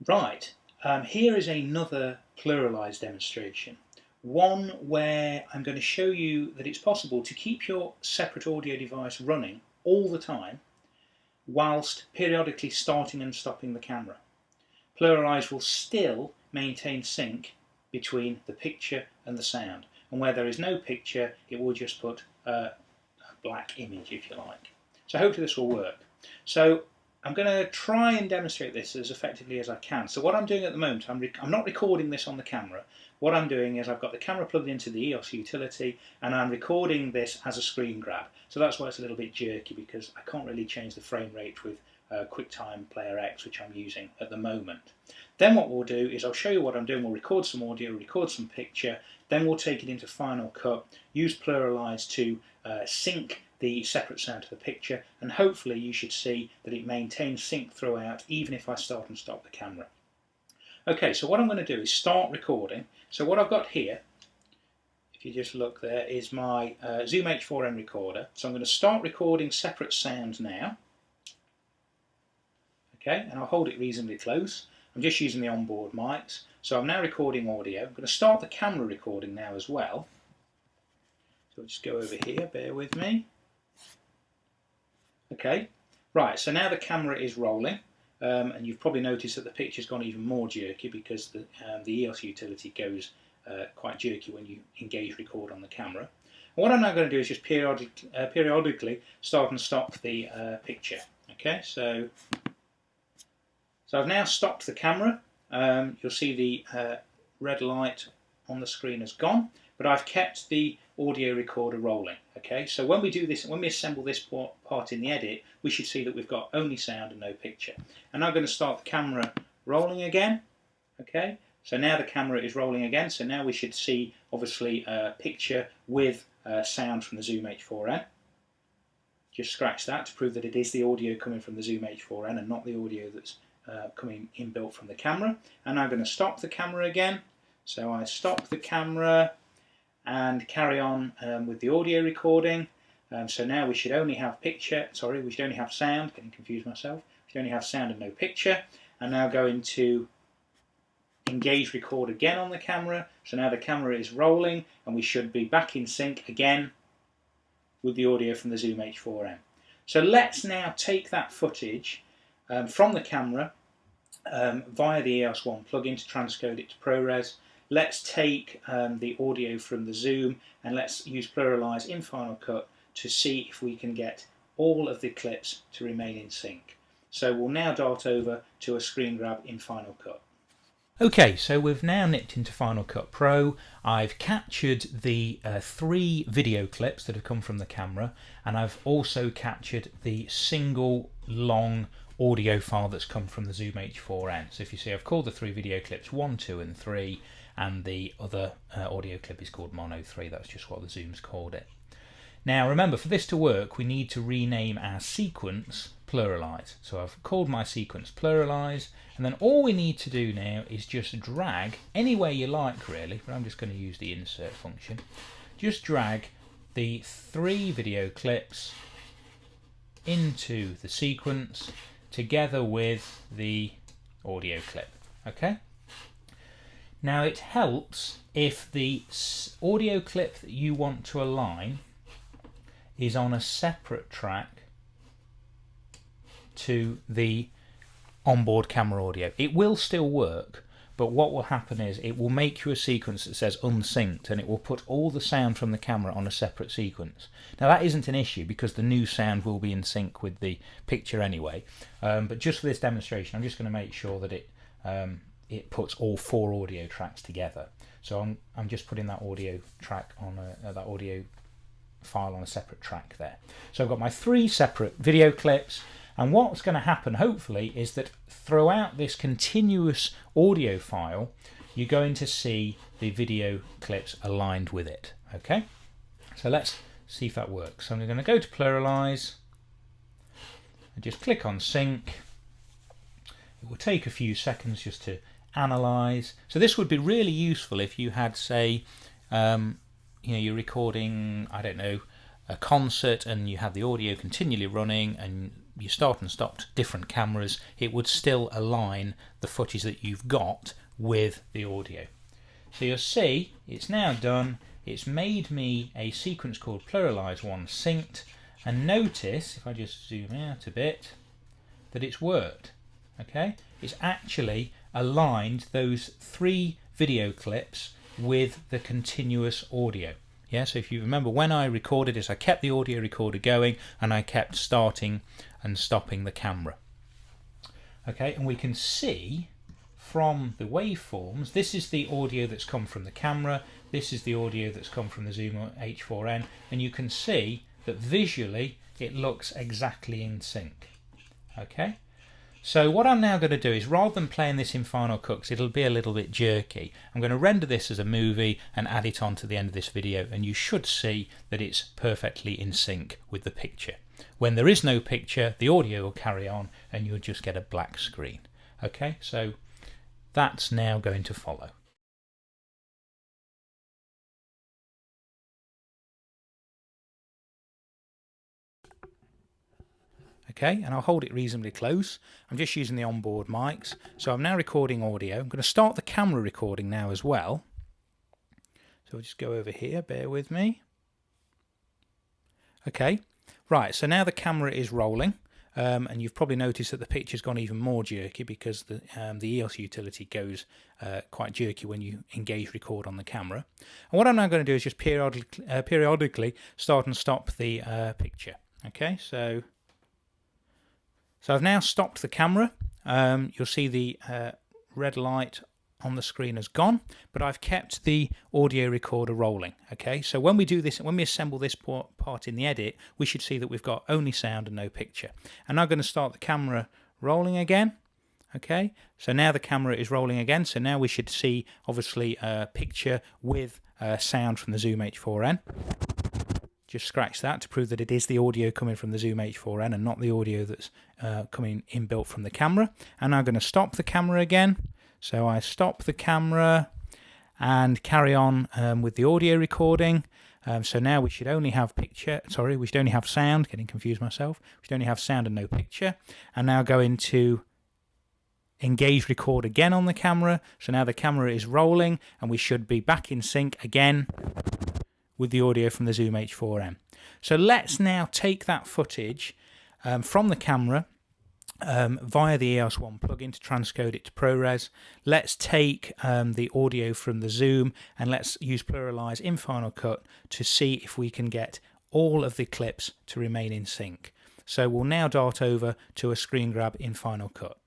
Right, here is another Pluraleyes demonstration. One where I'm going to show you that it's possible to keep your separate audio device running all the time whilst periodically starting and stopping the camera. Pluraleyes will still maintain sync between the picture and the sound, and where there is no picture it will just put a black image, if you like. So hopefully this will work. So I'm going to try and demonstrate this as effectively as I can. So what I'm doing at the moment, I'm not recording this on the camera. What I'm doing is I've got the camera plugged into the EOS utility and I'm recording this as a screen grab. So that's why it's a little bit jerky, because I can't really change the frame rate with QuickTime Player X, which I'm using at the moment. Then what we'll do is I'll show you what I'm doing. We'll record some audio, record some picture, then we'll take it into Final Cut, use Pluraleyes to sync the separate sound to the picture, and hopefully you should see that it maintains sync throughout, even if I start and stop the camera. Okay, so what I'm going to do is start recording. So what I've got here, if you just look there, is my Zoom H4n recorder. So I'm going to start recording separate sounds now. Okay, and I'll hold it reasonably close. I'm just using the onboard mics. So I'm now recording audio. I'm going to start the camera recording now as well. So I'll just go over here, bear with me. Okay, right, so now the camera is rolling, and you've probably noticed that the picture's gone even more jerky because the EOS utility goes quite jerky when you engage record on the camera. And what I'm now going to do is just periodically start and stop the picture. Okay, so I've now stopped the camera. You'll see the red light on the screen has gone, but I've kept the audio recorder rolling. Okay, so when we do this, when we assemble this part in the edit, we should see that we've got only sound and no picture. And I'm going to start the camera rolling again. Okay, so now the camera is rolling again, so now we should see obviously a picture with sound from the Zoom H4n. Just scratch that to prove that it is the audio coming from the Zoom H4n and not the audio that's coming inbuilt from the camera. And I'm going to stop the camera again. So I stop the camera and carry on with the audio recording. So now we should only have we should only have sound, getting confused myself. We should only have sound and no picture. I'm now going to engage record again on the camera. So now the camera is rolling and we should be back in sync again with the audio from the Zoom H4n. So let's now take that footage from the camera via the EOS 1 plugin to transcode it to ProRes. Let's take the audio from the Zoom and let's use Pluraleyes in Final Cut to see if we can get all of the clips to remain in sync. So we'll now dart over to a screen grab in Final Cut. Okay, so we've now nipped into Final Cut Pro. I've captured the 3 video clips that have come from the camera, and I've also captured the single long audio file that's come from the Zoom H4n. So if you see, I've called the 3 video clips 1, 2 and 3, and the other audio clip is called Mono 3. That's just what the Zoom's called it. Now remember, for this to work we need to rename our sequence Pluraleyes. So I've called my sequence Pluraleyes, and then all we need to do now is just drag anywhere you like really, but I'm just going to use the insert function. Just drag the 3 video clips into the sequence together with the audio clip. Okay? Now it helps if the audio clip that you want to align is on a separate track to the onboard camera audio. It will still work, but what will happen is it will make you a sequence that says unsynced, and it will put all the sound from the camera on a separate sequence. Now that isn't an issue because the new sound will be in sync with the picture anyway, but just for this demonstration I'm just going to make sure that it puts all 4 audio tracks together. So I'm just putting that audio track on that audio file on a separate track there. So I've got my 3 separate video clips, and what's going to happen hopefully is that throughout this continuous audio file you're going to see the video clips aligned with it. Okay, so let's see if that works. So I'm going to go to Pluraleyes and just click on sync. It will take a few seconds just to analyze. So this would be really useful if you had, say, you're recording, I don't know, a concert and you had the audio continually running and you start and stopped different cameras, it would still align the footage that you've got with the audio. So you'll see it's now done. It's made me a sequence called Pluraleyes 1 synced, and notice, if I just zoom out a bit, that it's worked. Okay, it's actually aligned those 3 video clips with the continuous audio. Yeah, so if you remember, when I recorded this, I kept the audio recorder going and I kept starting and stopping the camera. Okay, and we can see from the waveforms, this is the audio that's come from the camera, this is the audio that's come from the Zoom H4n, and you can see that visually it looks exactly in sync. Okay, so what I'm now going to do is, rather than playing this in Final Cut, because it'll be a little bit jerky, I'm going to render this as a movie and add it on to the end of this video, and you should see that it's perfectly in sync with the picture. When there is no picture, the audio will carry on and you'll just get a black screen. Okay, so that's now going to follow. Okay, and I'll hold it reasonably close. I'm just using the onboard mics. So I'm now recording audio. I'm going to start the camera recording now as well. So I'll just go over here, bear with me. Okay, right, so now the camera is rolling. And you've probably noticed that the picture's gone even more jerky because the EOS utility goes quite jerky when you engage record on the camera. And what I'm now going to do is just periodically start and stop the picture. Okay, so I've now stopped the camera. You'll see the red light on the screen has gone, but I've kept the audio recorder rolling. Okay, so when we do this, when we assemble this part in the edit, we should see that we've got only sound and no picture. And I'm going to start the camera rolling again. Okay, so now the camera is rolling again, so now we should see obviously a picture with sound from the Zoom H4n. Just scratch that to prove that it is the audio coming from the Zoom H4n and not the audio that's coming inbuilt from the camera. And I'm going to stop the camera again. So I stop the camera and carry on with the audio recording. So now we should only have we should only have sound, getting confused myself. We should only have sound and no picture. And now go into engage record again on the camera. So now the camera is rolling and we should be back in sync again with the audio from the Zoom H4n. So let's now take that footage from the camera via the EOS 1 plugin to transcode it to ProRes. Let's take the audio from the Zoom and let's use Pluraleyes in Final Cut to see if we can get all of the clips to remain in sync. So we'll now dart over to a screen grab in Final Cut.